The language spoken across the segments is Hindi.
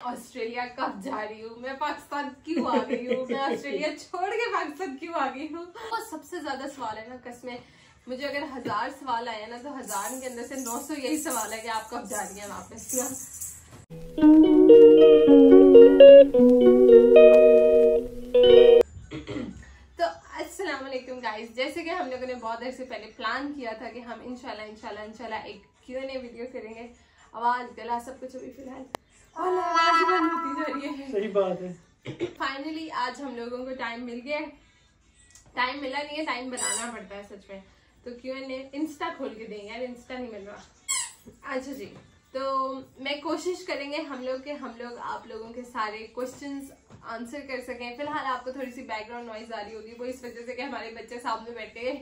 ऑस्ट्रेलिया कब जा रही हूँ मैं, पाकिस्तान क्यों आ गई हूँ, मैं ऑस्ट्रेलिया छोड़ के पाकिस्तान क्यों आ गई हूँ। और सबसे ज्यादा सवाल है ना कसमें, मुझे अगर 1000 सवाल आए ना तो 1000 के अंदर से 900 यही सवाल है कि आप कब जा रही हैं वापस। तो अस्सलाम वालेकुम गाइस, जैसे कि हम लोगों ने बहुत देर से पहले प्लान किया था कि हम इंशाल्लाह एक Q&A वीडियो करेंगे। आवाज गला सब कुछ अभी फिलहाल आवाज बंद होती जा रही है। सही बात है। फाइनली आज हम लोगों को टाइम मिल गया। टाइम मिला नहीं है, टाइम बनाना पड़ता है सच में। तो Q&A इंस्टा खोल के देंगे यार, इंस्टा नहीं मिल रहा। अच्छा जी, तो मैं कोशिश करेंगे हम लोग आप लोगों के सारे क्वेश्चंस आंसर कर सकें। फिलहाल आपको थोड़ी सी बैकग्राउंड नॉइज आ रही होगी, वो इस वजह से कि हमारे बच्चे सामने बैठे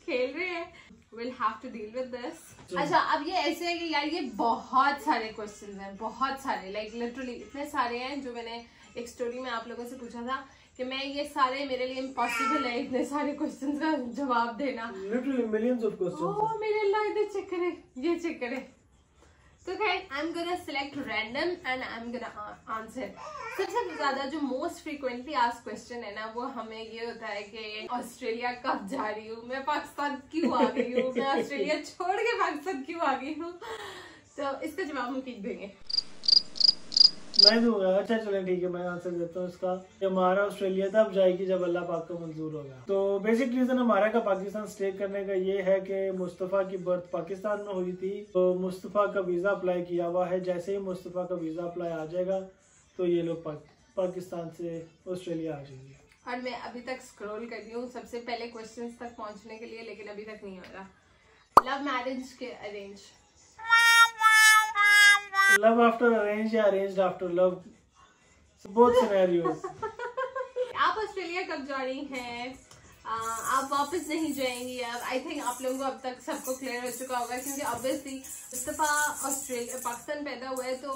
खेल रहे हैं। We'll have to deal with this. अच्छा, अब ये ऐसे है कि यार ये बहुत सारे क्वेश्चंस हैं, बहुत सारे, लाइक लिटरली इतने सारे हैं जो मैंने एक स्टोरी में आप लोगों से पूछा था कि मैं ये सारे, मेरे लिए इम्पॉसिबल है इतने सारे क्वेश्चंस का जवाब देना। Literally millions of questions. Oh मेरे अल्लाह, इधर चेक करें, ये चेक करें। तो खैर I am gonna select random and I am gonna answer. सबसे ज्यादा जो मोस्ट फ्रीक्वेंटली आस्क्ड क्वेश्चन है ना, वो हमें ये होता है कि ऑस्ट्रेलिया कब जा रही हूँ मैं, पाकिस्तान क्यों आ गई हूँ, मैं ऑस्ट्रेलिया छोड़ के पाकिस्तान क्यों आ गई हूँ। तो इसका जवाब हम किक देंगे। मैं दूंगा। अच्छा चलें ठीक है, मैं आंसर देता हूँ इसका। हमारा ऑस्ट्रेलिया तब जाएगी जब अल्लाह पाक को मंजूर होगा। तो बेसिक रीजन हमारा का पाकिस्तान स्टे करने का ये है कि मुस्तफ़ा की बर्थ पाकिस्तान में हुई थी, तो मुस्तफ़ा का वीजा अप्लाई किया हुआ है। जैसे ही मुस्तफ़ा का वीजा अप्लाई आ जाएगा तो ये लोग पाकिस्तान से ऑस्ट्रेलिया आ जाएंगे। और मैं अभी तक स्क्रॉल कर रही हूँ सबसे पहले क्वेश्चन तक पहुँचने के लिए, लेकिन अभी तक नहीं हो रहा। लव मैरिज के अरेंज, लव आफ्टर अरेंज या arranged after love, both scenarios. आप ऑस्ट्रेलिया कब जा रही हैं? आप वापस नहीं जाएंगी अब। आई थिंक आप लोगों को अब तक सबको क्लियर हो चुका होगा, क्योंकि ऑब्वियसली मुस्तफ़ा पाकिस्तान पैदा हुआ है तो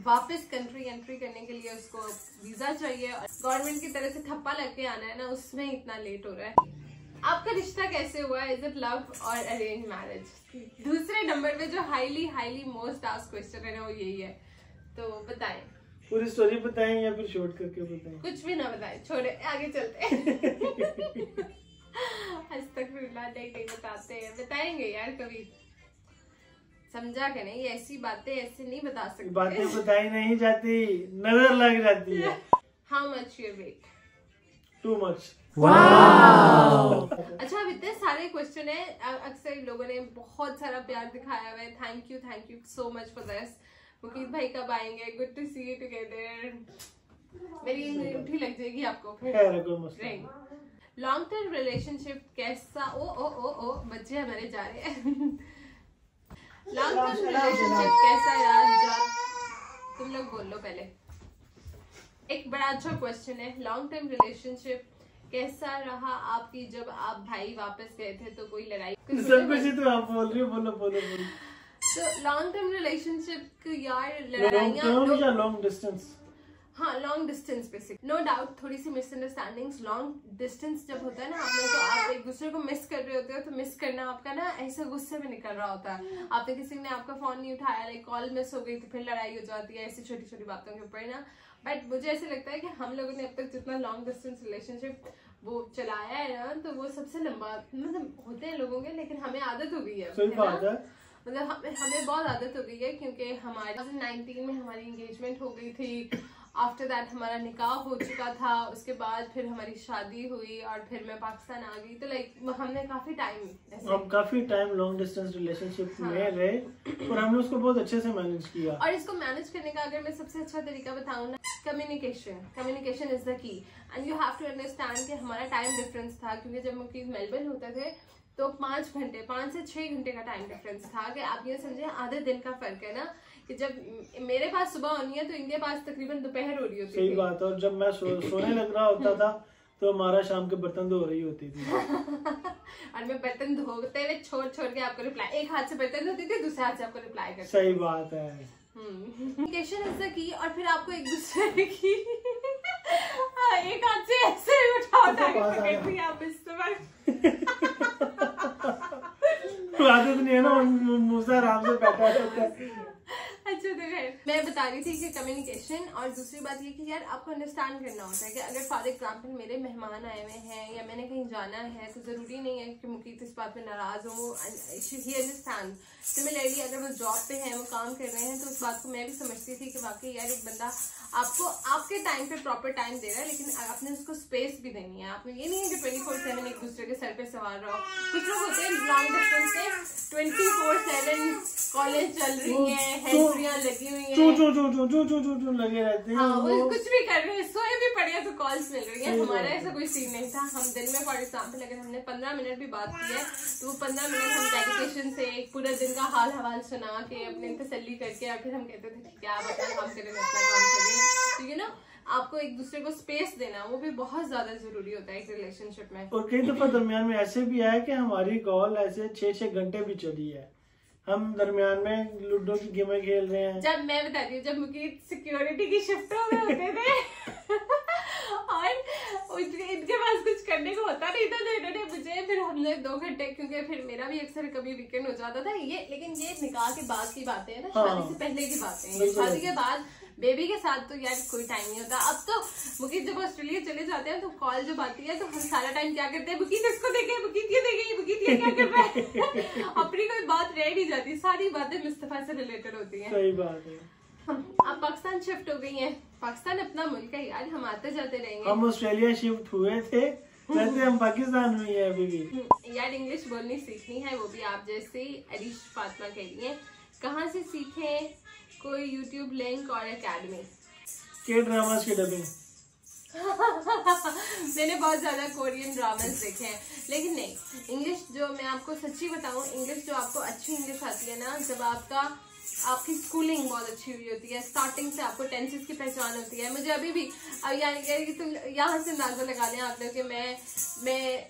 वापस कंट्री एंट्री करने के लिए उसको वीजा चाहिए और गवर्नमेंट की तरह से ठप्पा लग के आना है ना, उसमें इतना लेट हो रहा है। आपका रिश्ता कैसे हुआ? इज इट लव और अरेंज मैरिज? दूसरे नंबर पे जो हाईली मोस्ट आस्क्ड क्वेश्चन है ना, वो यही है। तो बताएं, पूरी स्टोरी बताएं या फिर शॉर्ट करके बताएं? कुछ भी ना बताएं, छोड़े आगे चलते। अस्तगफिरुल्लाह, नहीं बताते हैं, बताएंगे यार कभी, समझा के नहीं, ऐसी बातें ऐसे नहीं बता सकते। बातें बताई नहीं जाती, नजर लग जाती है। How much your weight? Too much. अच्छा, अब इतने सारे क्वेश्चन है, अक्सर लोगों ने बहुत सारा प्यार दिखाया हुआ है। Thank you so much for this. Mukeet भाई कब आएंगे? Good to see you together. मेरी उठी लग जाएगी आपको फिर। लॉन्ग टर्म रिलेशनशिप कैसा? ओ बच्चे हमारे जा रहे हैं। लॉन्ग टर्म रिलेशनशिप कैसा यार? तुम लोग बोल लो पहले। एक बड़ा अच्छा क्वेश्चन है। लॉन्ग टर्म रिलेशनशिप कैसा रहा आपकी? जब आप भाई वापस गए थे तो कोई लड़ाई? सब कुछ ही तो आप बोल रही हो, बोलो। तो लॉन्ग टर्म रिलेशनशिप यार, लड़ाइयाँ लॉन्ग डिस्टेंस? हाँ, long distance basic, no doubt थोड़ी सी मिसअंडरस्टैंडिंग्स। लॉन्ग डिस्टेंस जब होता है ना आप लोग, तो आप एक दूसरे को मिस कर रहे होते हो, तो मिस करना आपका ना ऐसे गुस्से में निकल रहा होता है। आपने किसी ने आपका फोन नहीं उठाया, लाइक कॉल मिस हो गई, तो फिर लड़ाई हो जाती है ऐसी छोटी छोटी बातों के ऊपर ना। बट मुझे ऐसे लगता है कि हम लोगों ने अब तक जितना लॉन्ग डिस्टेंस रिलेशनशिप वो चलाया है ना, तो वो सबसे लंबा, मतलब होते हैं लोगों के, लेकिन हमें आदत हो गई है। सही बात है, मतलब हमें बहुत आदत हो गई है, क्योंकि हमारे 2019 में हमारी एंगेजमेंट हो गई थी। आफ्टर दैट हमारा निकाह हो चुका था, उसके बाद फिर हमारी शादी हुई और फिर मैं पाकिस्तान आ गई। तो लाइक हमने काफी टाइम लॉन्ग डिस्टेंस रिलेशनशिप में रहे और हमने उसको बहुत अच्छे से मैनेज किया। और इसको मैनेज करने का अगर मैं सबसे अच्छा तरीका बताऊं ना, communication is the key. And you have to understand कि हमारा टाइम डिफरेंस था, क्योंकि जब मुकीत मेलबर्न होते थे तो 5 से 6 घंटे का टाइम डिफरेंस था। कि आप ये समझे आधे दिन का फर्क है ना, कि जब मेरे पास सुबह होनी है तो इनके पास तकरीबन दोपहर हो रही होती थी। सही बात है। और जब मैं सोने लग रहा होता था तो हमारा शाम के बर्तन धो रही होती थी। और मैं बर्तन धोते हुए छोड़ के आपको रिप्लाई, एक हाथ से बर्तन धोती थी, दूसरे हाथ से आपको रिप्लाई करती थी। सही बात है। कम्युनिकेशन इज द की। और फिर आपको एक दूसरे की एक हाथ से ऐसे उठा आप इस्तेमाल आदत नहीं है ना, मुझसे आराम से बैठा रहता है। अच्छा मैं बता रही थी कि कम्युनिकेशन, और दूसरी बात ये कि यार आपको अंडरस्टैंड करना होता है कि अगर फॉर एग्जाम्पल मेरे मेहमान आए हुए हैं या मैंने कहीं जाना है तो जरूरी नहीं है कि मुकीत इस बात में नाराज हो, ही अंडरस्टैंड। सिमिलरली अगर वो जॉब पे हैं, वो काम कर रहे हैं, तो उस बात को मैं भी समझती थी कि वाकई यार एक बंदा आपको आपके टाइम पे प्रॉपर टाइम दे रहा है, लेकिन आपने उसको स्पेस भी देनी है। आपने ये नहीं है कि 24/7 एक दूसरे के सर पे सवार रहो। कुछ लोग होते हैं लॉन्ग डिस्टेंस से 24/7 कॉलेज चल रही है, हेल्पियां लगी हुई है, लगे रहते हैं। हाँ, वो कुछ भी कर रहे हैं, सोए भी पड़े हैं तो कॉल्स मिल रही है। हमारा ऐसा कोई सीन नहीं था। हम दिन में फॉर एग्जाम्पल अगर हमने 15 मिनट भी बात की है तो वो 15 मिनट हम डेडिकेशन से एक पूरा दिन का हाल हवाल सुना के अपने तसल्ली करके और फिर हम कहते थे ठीक है आप अपना काम करें, अपना काम करें। तो यू नो आपको एक दूसरे को स्पेस देना वो भी बहुत ज्यादा जरूरी होता है एक रिलेशनशिप में। और कई दफा दरमियान में ऐसे भी आया कि हमारी कॉल ऐसे 6-6 घंटे भी चली है, हम दरमियान में लूडो की गेमें खेल रहे हैं। जब मैं बताती हूँ, जब मुकीत सिक्योरिटी की शिफ्टों में होते थे और इनके पास कुछ करने को होता नहीं था तो इन्होंने मुझे, फिर हमने 2 घंटे, क्योंकि फिर मेरा भी अक्सर कभी वीकेंड हो जाता था ये, लेकिन ये निकाह के बाद की बातें हैं ना, शादी से पहले की बातें हैं। शादी के बाद बेबी के साथ तो यार कोई टाइम नहीं होता। अब तो मुकीत जब ऑस्ट्रेलिया चले जाते हैं तो कॉल जब आती है तो हम सारा टाइम क्या करते हैं, मुकीत इसको देखे, मुकीत ये देखे, मुकीत ये क्या कर रहा है अपनी कोई बात रह नहीं जाती, सारी बातें मुस्तफा से रिलेटेड होती हैं। सही बात है। अब पाकिस्तान शिफ्ट हो गई है, पाकिस्तान अपना मुल्क है यार, हम आते जाते रहेंगे। हम ऑस्ट्रेलिया शिफ्ट हुए थे, वैसे हम पाकिस्तान में है अभी भी। यार इंग्लिश बोलनी सीखनी है, वो भी आप जैसे अरीश फातिमा कह रही है। कहाँ से सीखे? कोई यूट्यूब लिंक और एकेडमी? के ड्रामास की डबिंग मैंने बहुत ज्यादा कोरियन ड्रामास देखे हैं, लेकिन नहीं, इंग्लिश जो मैं आपको सच्ची बताऊं, इंग्लिश जो आपको अच्छी इंग्लिश आती है ना, जब आपकी स्कूलिंग बहुत अच्छी हुई होती है, स्टार्टिंग से आपको टेंसेस की पहचान होती है। मुझे अभी भी यानी कि तुम यहाँ से अंदाजा लगा लें आप लोग कि मैं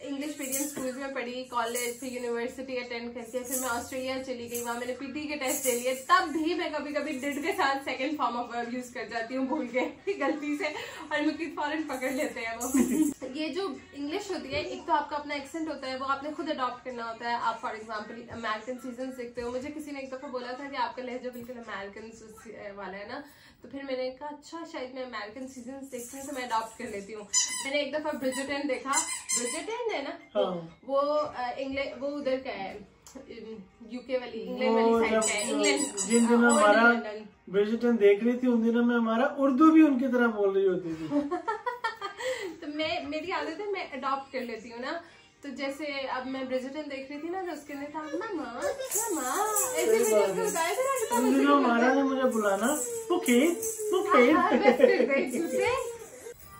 इंग्लिश मीडियम स्कूल में पढ़ी, कॉलेज फिर यूनिवर्सिटी अटेंड करके फिर मैं ऑस्ट्रेलिया चली गई, वहाँ मैंने पीटी के टेस्ट दे लिए, तब भी मैं कभी कभी डिड के साथ second form of verb use कर जाती हूँ भूल के गलती से, और मुकीत फौरन पकड़ लेते हैं वो। ये जो इंग्लिश होती है, एक तो आपका अपना एक्सेंट होता है, वो आपने खुद अडॉप्ट करना होता है। आप फॉर एग्जाम्पल अमेरिकन सीजन देखते हो, मुझे किसी ने एक दफा बोला था कि आपका लहजा बिल्कुल अमेरिकन वाला है ना, तो फिर मैंने कहा अच्छा शायद मैं अमेरिकन सीजन देखती हूँ तो मैं अडॉप्ट कर लेती हूँ। मैंने एक दफा ब्रिजर्टन देखा, ब्रिजर्टन है ना, वो इंग्लैंड, वो उधर का है, यूके वाली, इंग्लैंड वाली साइड का है, इंग्लैंड। जिन दिनों हमारा ब्रिजर्टन देख रही थी उन दिनों में हमारा उर्दू भी उनकी तरह बोल रही होती थी। तो मेरी आदत है, मैं अडॉप्ट कर लेती हूँ ना। तो जैसे अब मैं ब्रिजर्टन देख रही थी ना, तो उसके अंदर था मामा ऐसे मैंने बताया था उन दिनों हमारा ने मुझे बुलाना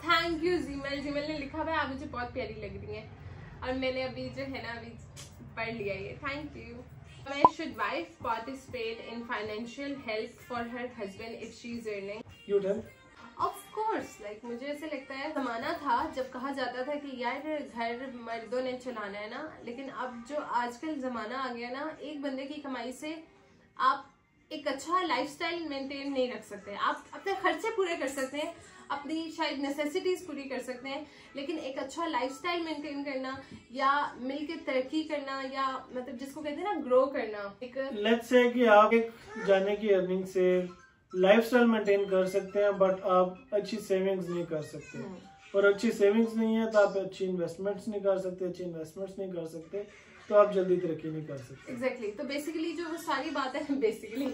थैंक यू जीमेल ने लिखा हुआ है, आप मुझे बहुत प्यारी लग रही है, और मैंने अभी जो है ना अभी पढ़ लिया ये, thank you. Should wife participate in financial help for her husband if she is earning? You tell. Of course, like मुझे ऐसे लगता है, जमाना था जब कहा जाता था कि यार घर मर्दों ने चलाना है ना, लेकिन अब जो आजकल जमाना आ गया ना, एक बंदे की कमाई से आप एक अच्छा लाइफस्टाइल मेंटेन नहीं रख सकते। आप अपने खर्चे पूरे कर सकते हैं, अपनी शायद नेसेसिटीज पूरी कर सकते हैं, लेकिन एक अच्छा लाइफस्टाइल मेंटेन करना या मिलके तरक्की करना, या मतलब जिसको कहते हैं ना ग्रो करना, एक लेट्स से कि आप एक जाने की अर्निंग से लाइफस्टाइल मेंटेन कर सकते हैं, बट आप अच्छी सेविंग्स नहीं कर सकते, और अच्छी सेविंग्स नहीं है तो आप अच्छी इन्वेस्टमेंट्स नहीं कर सकते, अच्छी इन्वेस्टमेंट्स नहीं कर सकते तो आप जल्दी तरक्की नहीं कर सकते। एग्जैक्टली तो बेसिकली जो सारी बात है बेसिकली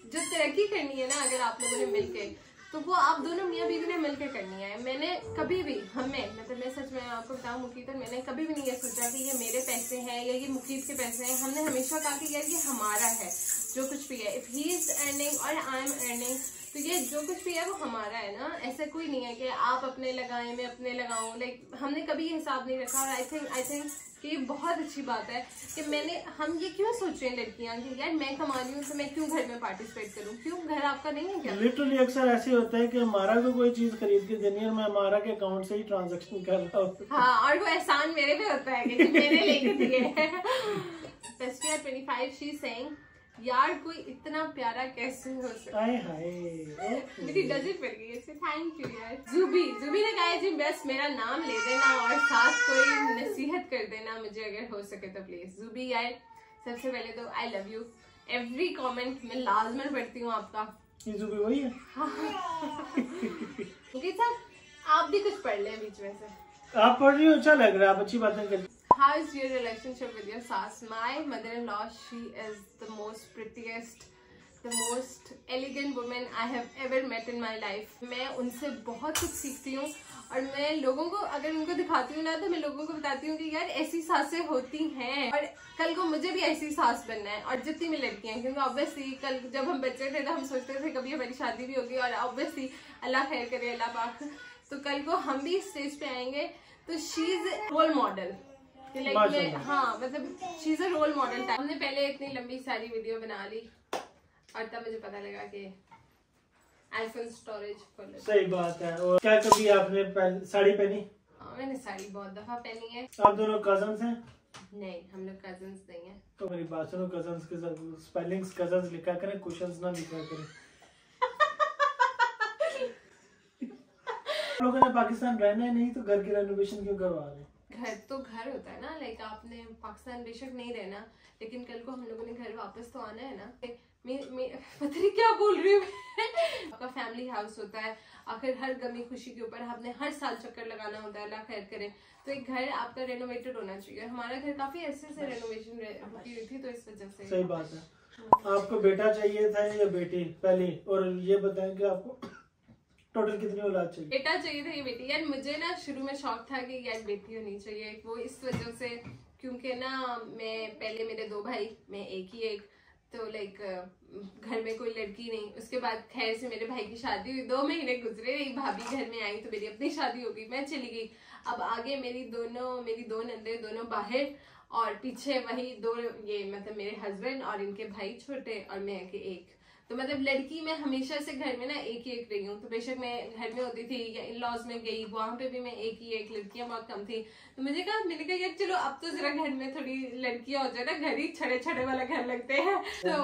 जो तरक्की करनी है ना, अगर आप लोगों ने मिलके, तो वो आप दोनों मियाँ बीवी ने मिलकर करनी है। मैंने कभी भी मतलब मैं सच में आपको बताऊं मुकीत, मैंने कभी भी नहीं ये सोचा कि ये मेरे पैसे हैं या ये मुकीत के पैसे हैं। हमने हमेशा कहा कि यार ये हमारा है, जो कुछ भी है, इफ ही इज अर्निंग और आई एम अर्निंग, तो ये जो कुछ भी है वो हमारा है ना। ऐसा कोई नहीं है कि आप अपने लगाए मैं अपने लगाऊं, लाइक हमने कभी हिसाब नहीं रखा। और आई थिंक कि ये बहुत अच्छी बात है कि हम ये क्यों सोच रहे हैं लड़कियां कि यार मैं कमा रही हूँ तो मैं क्यों घर में पार्टिसिपेट करूँ, क्यों घर आपका नहीं है क्या? लिटरली अक्सर ऐसे होता है कि हमारा को कोई चीज खरीद के देनी है, मैं हमारा के अकाउंट से ही ट्रांजेक्शन कर रहा हूँ। हाँ, और वो एहसान मेरे पे होता है कि मैंने लेके दिए। Festia 25 she's saying यार कोई इतना प्यारा कैसे हो सकता है। मेरी डजट पड़ गई है, थैंक यू यार। जूबी ने कहा है जी बस मेरा नाम ले देना और साथ कोई नसीहत कर देना मुझे अगर हो सके तो प्लीज। जूबी यार सबसे पहले तो I love you, every comment मैं लाजमन पढ़ती हूँ आपका। चीजों भी वही है। ओके सर, आप भी कुछ पढ़ लें बीच में से। आप पढ़ रही हो, अच्छा लग रहा है, आप अच्छी बातें करती। How is your relationship with your sass? My mother-in-law, she is the most prettiest, the most elegant woman I have ever met in my life. मैं उनसे बहुत कुछ सीखती हूँ और मैं लोगों को अगर उनको दिखाती हूँ ना तो मैं लोगों को बताती हूँ कि यार ऐसी सासें होती हैं और कल को मुझे भी ऐसी सास बनना है। और जितनी भी लड़कियां हैं, क्योंकि ऑब्वियसली कल जब हम बच्चे थे तो हम सोचते थे कभी हमारी शादी भी होगी और ऑब्वियसली अल्लाह खैर करे, अल्लाह पाक, तो कल को हम भी स्टेज पे आएंगे तो शी इज रोल मॉडल। हाँ मतलब she is a role model. हमने पहले इतनी लंबी सारी वीडियो बना ली और तब मुझे पता लगा कि आईफोन स्टोरेज फुल। सही बात है। और क्या कभी आपने साड़ी पहनी? मैंने साड़ी बहुत दफा पहनी है। आप दोनों कजन्स हैं? नहीं, हम लोग कजन्स नहीं हैं। तो मेरी बात सुनो, कजन्स के साथ स्पेलिंग्स कजन्स लिखा करें, क्वेश्चंस ना लिखा करें। लोगों ने पाकिस्तान रहना ही नहीं तो घर की रेनोवेशन क्यों करवा रहे हैं? घर तो घर होता है ना, लाइक आपने पाकिस्तान बेशक नहीं रहना लेकिन कल को हम लोगों ने घर वापस तो आना है ना। पता नहीं क्या बोल रही हूँ आपका फैमिली हाउस होता है, आखिर हर गमी खुशी के ऊपर आपने हर साल चक्कर लगाना होता है, अल्लाह खैर करे। तो एक घर आपका रेनोवेटेड होना चाहिए। हमारा घर काफी ऐसे से रेनोवेशन रुकी हुई थी तो इस वजह से। सही बात है। आपको बेटा चाहिए था या बेटी पहले? और ये बताएं कि आपको टोटल कितनी औलाद चाहिए? बेटा चाहिए था या बेटी? यार मुझे ना शुरू में शौक था कि यार बेटी होनी चाहिए, वो इस वजह से क्योंकि ना मैं पहले मेरे 2 भाई, मैं एक ही एक, तो लाइक घर में कोई लड़की नहीं। उसके बाद खैर से मेरे भाई की शादी हुई, 2 महीने गुजरे, एक भाभी घर में आई तो मेरी अपनी शादी हो गई, मैं चली गई। अब आगे मेरी 2 नंदे दोनों बाहर और पीछे वही 2 ये मतलब मेरे हस्बैंड और इनके भाई छोटे और मैं के एक। तो मतलब लड़की मैं हमेशा से घर में ना एक ही एक रही हूँ। तो बेशक मैं घर में होती थी या इन लॉज में गई, वहां पे भी मैं एक ही एक, लड़कियां बहुत कम थी। तो मैंने कहा यार चलो अब तो जरा घर में थोड़ी लड़कियां हो जाए ना, घर ही छड़े छड़े वाला घर लगते हैं। तो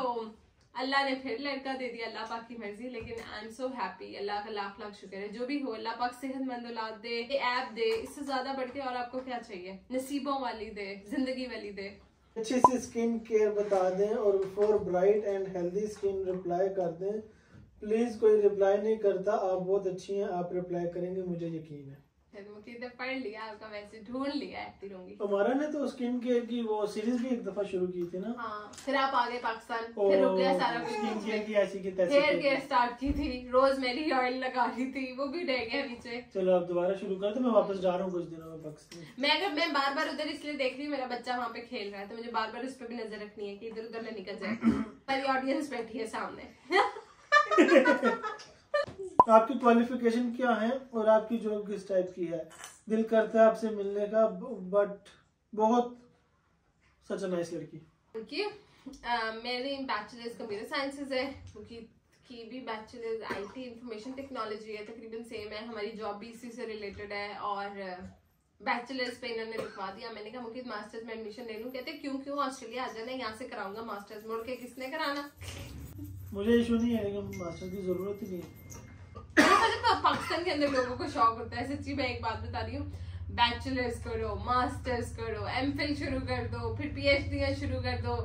अल्लाह ने फिर लड़का दे दिया, अल्लाह पाक की मर्जी। लेकिन आई एम सो हैप्पी, अल्लाह का लाख लाख शुक्र है। जो भी हो अल्लाह पाक सेहतमंद औलाद दे, ऐप दे, इससे ज्यादा बढ़ के और आपको क्या चाहिए? नसीबों वाली दे, जिंदगी वाली दे। अच्छी सी स्किन केयर बता दें और for bright and healthy skin reply कर दें प्लीज। कोई रिप्लाई नहीं करता, आप बहुत अच्छी हैं, आप रिप्लाई करेंगे मुझे यकीन है। पढ़ लिया, आपका मैसेज ढूंढ लिया है। हमारा ने तो स्किन केयर की वो सीरीज भी एक दफा शुरू की थी ना। हाँ, फिर आप आ गए पाकिस्तान, फिर रुक गया सारा कुछ। स्किन केयर की ऐसी की तैसी हेयर केयर स्टार्ट की थी, रोजमेरी ऑयल लगा रही थी, वो भी रह गया नीचे। चलो आप दोबारा शुरू कर दो, मैं वापस जा रहा हूँ कुछ दिनों में पाकिस्तान। मैं बार बार उधर इसलिए देख रही हूँ, मेरा बच्चा वहाँ पे खेल रहा है तो मुझे बार बार उस पर भी नजर रखनी है कि इधर उधर न निकल जाए। मेरी ऑडियंस बैठी है सामने। आपकी क्वालिफिकेशन क्या है और आपकी जॉब किस टाइप की है? दिल करता है आपसे मिलने का, बट बहुत सच नाइस लड़की। Thank you. मेरी बैचलर्स कंप्यूटर साइंसेज है, की भी बैचलर्स आईटी इंफॉर्मेशन टेक्नोलॉजी है, तकरीबन सेम है। हमारी जॉब भी इसी से रिलेटेड है और बैचलर्स पे इन्होंने लिखवा दिया। मैंने कहा मुझे मास्टर्स में एडमिशन ले लूं। कहते क्यों ऑस्ट्रेलिया आ जाना, यहाँ से कराऊंगा मास्टर्स, मुड़ के किसने कराना? मुझे इशू नहीं है लेकिन मास्टर्स की जरूरत ही नहीं है। पाकिस्तान के अंदर लोगों को शौक होता है, सच्ची मैं एक बात बता रही हूँ, बैचलर्स करो, मास्टर्स करो, एमफिल शुरू कर दो, फिर पीएचडी शुरू कर दो,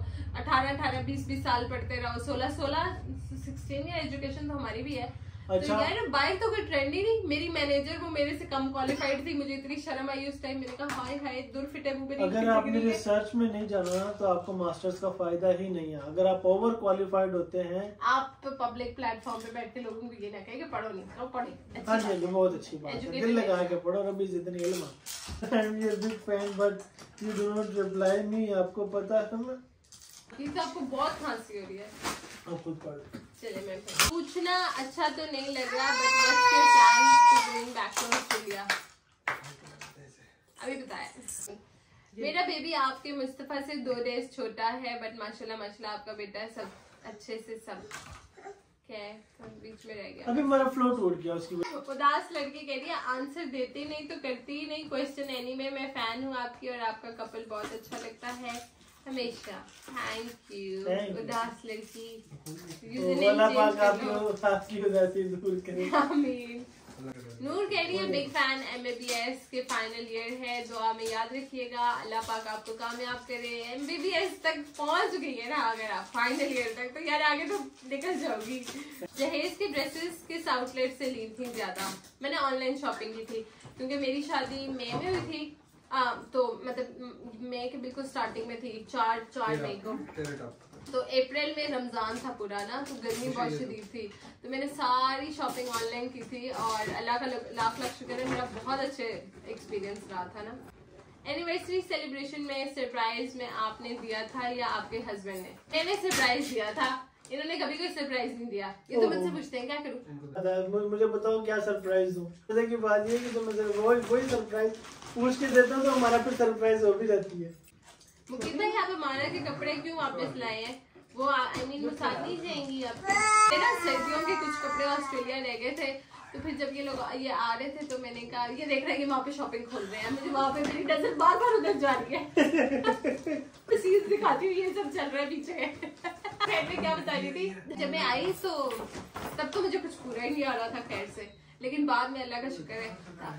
18 20 साल पढ़ते रहो, 16 या एजुकेशन तो हमारी भी है। अच्छा। तो यार बाइक तो कोई ट्रेंड ही नहीं। मेरी मैनेजर वो मेरे से कम क्वालिफाइड थी, मुझे इतनी शर्म आई उस टाइम। मैंने कहा हाय हाय दूर फिटे मुंह पे। अगर आपने रिसर्च में नहीं जाना तो आपको मास्टर्स का फायदा ही नहीं है। अगर आप ओवर क्वालिफाइड होते हैं, आप पब्लिक प्लेटफॉर्म पे बैठ के लोगों को ये ना कहे कि पढ़ो नहीं, तो पढ़े। हाँ जी, बहुत अच्छी बात है, दिल लगा के पढ़ो। रब्बी जितनी इल्म। I am your big fan but you do not reply me. आपको पता है मैं तो आपको बहुत खांसी हो रही है, आप खुद पढ़। चले मैं पूछना अच्छा तो नहीं लग रहा, but what's your plan to going back to Australia? अभी बताया। मेरा बेबी आपके मुस्तफा से 2 डेज छोटा है, बट माशाल्लाह माशाल्लाह आपका बेटा है, सब अच्छे से सब क्या है, सब बीच में रह गया। अभी मेरा फ्लो टूट गया उसकी। उदास लड़की कह रही है आंसर देते नहीं तो करती ही नहीं क्वेश्चन। एनीवे मैं फैन हूँ आपकी और आपका कपल बहुत अच्छा लगता है हमेशा। थैंक यू उदास लड़की। दूर करे। नूर कह रही है बिग फैन, MBBS के फाइनल ईयर है, दुआ में याद रखिएगा, अल्लाह पाक आपको कामयाब करे। MBBS तक पहुंच गई है ना अगर आप फाइनल ईयर तक, तो यार आगे तो निकल जाओगी। जहेज की ड्रेसेस किस आउटलेट से ली थी ज्यादा? मैंने ऑनलाइन शॉपिंग की थी क्योंकि मेरी शादी मई में हुई थी, तो मतलब मई के बिल्कुल स्टार्टिंग में थी, 4 मई को। तो अप्रैल में रमजान था पूरा ना, तो गर्मी बहुत शदीद थी, तो मैंने सारी शॉपिंग ऑनलाइन की थी और अल्लाह का लाख लाख शुक्र है, मेरा बहुत अच्छे एक्सपीरियंस रहा था ना। एनिवर्सरी सेलिब्रेशन में सरप्राइज में आपने दिया था या आपके हस्बैंड ने? मैंने सरप्राइज दिया था, इन्होंने कभी कोई सरप्राइज नहीं दिया। ये तो मुझसे पूछते हैं क्या करूँ? मुझे बताओ क्या सरप्राइज दूं। जैसे की बात ये कि तो मैं वही सरप्राइज पूछ के देता हूँ तो हमारा फिर सरप्राइज हो भी जाती है। मुकीत भाई आप माना के कपड़े क्यों वापस लाए हैं? वो वो साथ नहीं जाएंगी अब। मेरा सर्दियों के कुछ कपड़े ऑस्ट्रेलिया रह गए थे, तो फिर जब ये लोग ये आ रहे थे तो मैंने कहा ये देख रहे हैं कि वहाँ पे शॉपिंग खोल रहे हैं, मुझे वहाँ पे मेरी नजर बार बार उधर जा रही है। सीज दिखाती हुई ये सब चल रहा है पीछे। खैर मैं क्या बता रही थी, जब मैं आई तो तब तो मुझे कुछ पूरा ही नहीं आ रहा था खैर से, लेकिन बाद में अल्लाह का शुक्र है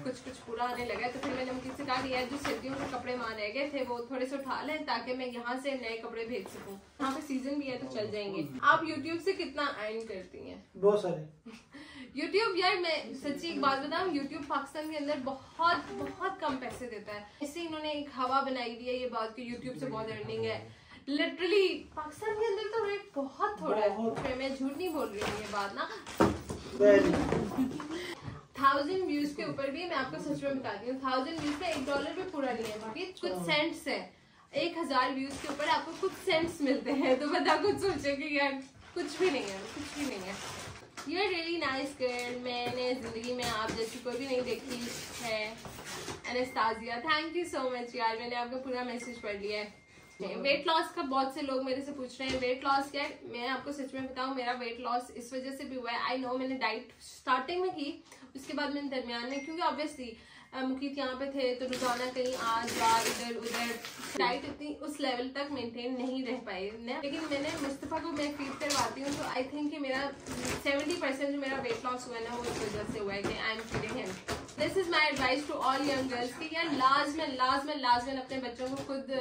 कुछ पूरा आने लगा। तो फिर मैंने मुझे से कहा कि यार जो सर्दियों के कपड़े वहाँ रह गए थे वो थोड़े से उठा लें ताकि मैं यहाँ से नए कपड़े भेज सकूँ, यहाँ पे सीजन भी है तो चल जाएंगे। आप YouTube से कितना अर्न करती हैं? बहुत सारे। YouTube यार मैं सच्ची एक बात बताऊँ, YouTube पाकिस्तान के अंदर बहुत बहुत कम पैसे देता है। इससे इन्होंने एक हवा बनाई हुई है ये बात कि YouTube से बहुत अर्निंग है। लिटरली पाकिस्तान के अंदर तो रेट बहुत थोड़ा है, मैं झूठ नहीं बोल रही हूँ ये बात ना। 1000 व्यूज के ऊपर भी मैं आपको सच में बताती हूँ, 1000 व्यूज का $1 भी पूरा नहीं है, बाकी कुछ सेंट्स है। 1000 व्यूज के ऊपर आपको कुछ सेंट्स मिलते हैं, तो बता कुछ सोचे कि यार कुछ भी नहीं है, कुछ भी नहीं है। You are really nice girl, मैंने जिंदगी में आप जैसी कोई भी नहीं देखी है। Anastasia thank you so much यार, मैंने आपका पूरा मैसेज पढ़ लिया है। वेट लॉस का बहुत से लोग मेरे से पूछ रहे हैं, वेट लॉस क्या है? मैं आपको सच में बताऊं, मेरा वेट लॉस इस वजह से भी हुआ है। आई नो मैंने डाइट स्टार्टिंग में की, उसके बाद मैंने दरमियान में, क्योंकि ऑब्वियसली मुकीत यहाँ पे थे तो रोजाना कहीं आ जा इधर उधर, डाइट इतनी उस लेवल तक मेंटेन नहीं रह पाई ना। लेकिन मैंने मुस्तफ़ा को मैं फीड करवाती हूँ, तो आई थिंक कि मेरा 70% जो मेरा वेट लॉस हुआ है ना वो इस वजह से हुआ है कि I am feeding him. This is my advice to all young girls कि यार लाजमन अपने बच्चों को खुद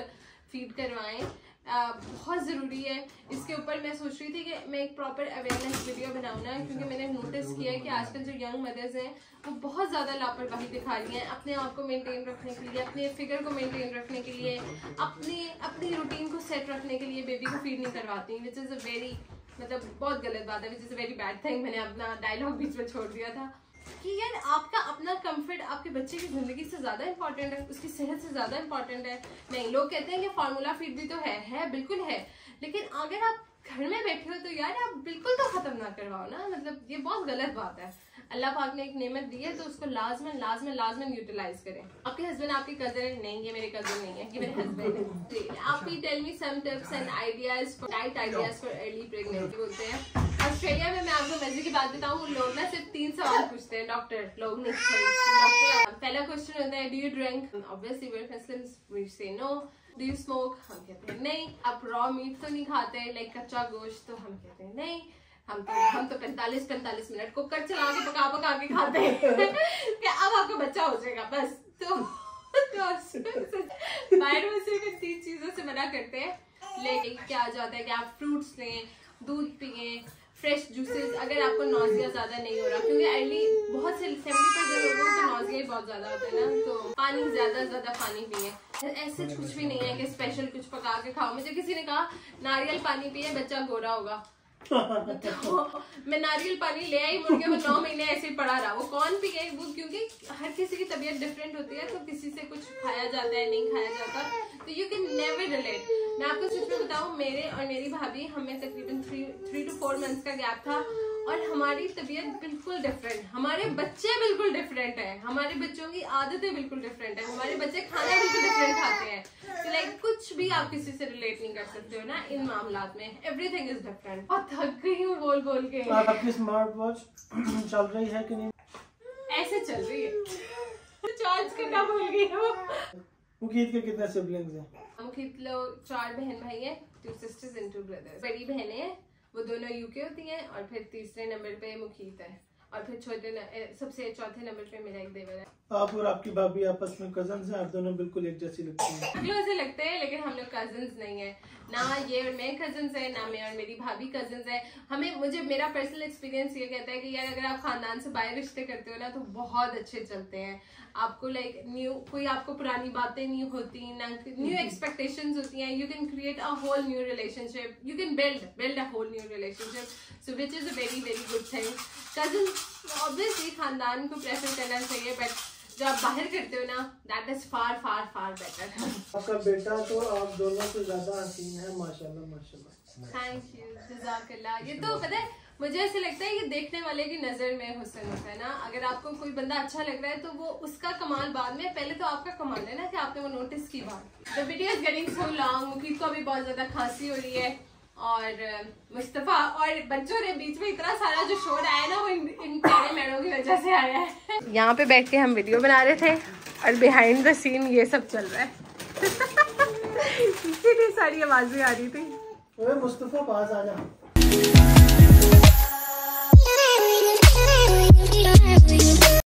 फीड करवाएं, बहुत ज़रूरी है। इसके ऊपर मैं सोच रही थी कि मैं एक प्रॉपर अवेयरनेस वीडियो बनाऊँ ना, क्योंकि मैंने नोटिस किया है कि आजकल जो यंग मदर्स हैं वो बहुत ज़्यादा लापरवाही दिखा रही हैं अपने आप को मेंटेन रखने के लिए, अपने फिगर को मेंटेन रखने के लिए, अपनी रूटीन को सेट रखने के लिए बेबी को फीड नहीं करवाती, विच इज़ अ वेरी मतलब बहुत गलत बात है, which is a very bad thing. मैंने अपना डायलॉग बीच में छोड़ दिया था कि यार आपका अपना कंफर्ट आपके बच्चे की जिंदगी से ज्यादा इंपॉर्टेंट है, उसकी सेहत से ज्यादा इंपॉर्टेंट है। नहीं, लोग कहते हैं कि फार्मूला फीड भी तो है बिल्कुल है, लेकिन अगर आप घर में बैठे हो तो यार आप बिल्कुल तो खत्म ना करवाओ ना, मतलब ये बहुत गलत बात है। अल्लाह पाक ने एक नेमत दी है तो उसको लाजमन यूटिलाइज करें। आपके हस्बैंड आपकी कजन है? नहीं, ये मेरे कजन नहीं है, ये मेरे हस्बैंड है। आप ही tell me some tips and ideas for diet ideas for early pregnancy बोलते हैं। ऑस्ट्रेलिया में मैं आपको मजे की बात बताऊँ, लोग ना सिर्फ 3 सवाल पूछते हैं, डॉक्टर लोग नहीं। डॉक्टर पहला क्वेश्चन होता है do you drink? Obviously we Muslims we say no. Do you smoke? हम कहते हैं नहीं। आप रॉ मीट तो नहीं खाते, लाइक कच्चा गोश्त? तो हम कहते हैं नहीं। हम तो 45 मिनट कुकर चला के पका के खाते हैं कि अब आपका बच्चा हो जाएगा बस। तो बाहर में सिर्फ इन 3 चीजों से मना करते हैं, लेकिन क्या आ जाता है कि आप फ्रूट्स लें, दूध पिए, फ्रेश जूसेस, अगर आपको नॉजिया ज्यादा नहीं हो रहा, क्योंकि अर्ली बहुत से 70% लोगों को तो नॉजिया ही बहुत ज्यादा होता है ना, तो पानी ज्यादा पानी पिए। ऐसे कुछ भी नहीं है कि स्पेशल कुछ पका के खाओ। मुझे किसी ने कहा नारियल पानी पिए बच्चा गोरा होगा, तो मैं नारियल पानी ले आई, मुड़ के वो 9 महीने ऐसे ही पड़ा रहा। वो कौन पी गई वो, क्योंकि हर किसी की तबीयत डिफरेंट होती है, तो किसी से कुछ खाया जाता है नहीं खाया जाता, तो यू कैन नेवर रिलेट। मैं आपको सच में बताऊं, मेरे और मेरी भाभी हमें तकरीबन 3 to 4 मंथ्स का गैप था और हमारी तबीयत बिल्कुल डिफरेंट, हमारे बच्चे बिल्कुल डिफरेंट है, हमारे बच्चों की आदतें बिल्कुल डिफरेंट है, हमारे बच्चे खाना बिल्कुल डिफरेंट खाते हैं। तो लाइक कुछ भी आप किसी से रिलेट नहीं कर सकते हो ना इन मामलात में, एवरीथिंग इज डिफरेंट। और थक गई हूँ बोल के। आपकी स्मार्ट वॉच चल रही है कि नहीं? ऐसे चल रही है, चार्ज करना भूल गई हूँ। मुकीत के कितने सिबलिंग्स हैं? मुकीत लोग 4 बहन भाई हैं, 2 sisters and 2 brothers। बड़ी बहनें हैं वो दोनों यूके होती हैं, और फिर तीसरे नंबर पे मुकीत है। और फिर सबसे चौथे नंबर पे मेरा एक देवर है। आप और आपकी भाभी आपस में कजन्स हैं, आप दोनों बिल्कुल एक जैसी लगती हैं। शक्लों से लगते हैं लेकिन हम लोग कजन्स नहीं है, ना ये और मैं कजन्स है, ना मैं और मेरी भाभी कजन्स है। मेरा पर्सनल एक्सपीरियंस ये कहता है कि यार अगर आप खानदान से बाहर रिश्ते करते हो ना तो बहुत अच्छे चलते हैं। आपको कोई आपको पुरानी बातें नहीं होती, ना न्यू एक्सपेक्टेशंस होती हैं। You can create a whole new relationship, you can build a whole new relationship, so which is a very very good thing. Cousin obviously खानदान को प्रेफर करना चाहिए, बट जो आप बाहर करते हो ना that is far far far better. आपका बेटा तो आप दोनों से ज्यादा हसीन है, माशाल्लाह माशाल्लाह। थैंक यू, जज़ाकल्लाह। ये तो पता है मुझे ऐसे लगता है कि देखने वाले की नजर में हुस्न होता है ना। अगर आपको कोई बंदा अच्छा लग रहा है तो वो उसका कमाल बाद में, पहले तो आपका कमाल है ना कि आपने वो नोटिस की बात। The video is getting so long. Mufeed को अभी बहुत ज्यादा खांसी हो रही है और मुस्तफा और बच्चों ने बीच में इतना सारा जो शोर आया ना वो इन प्यारे मैडों की वजह से आया है। यहाँ पे बैठ के हम वीडियो बना रहे थे और बिहाइंड द सीन ये सब चल रहा है। इतनी सारी आवाजें आ रही थी। मुस्तफा पास आ जा।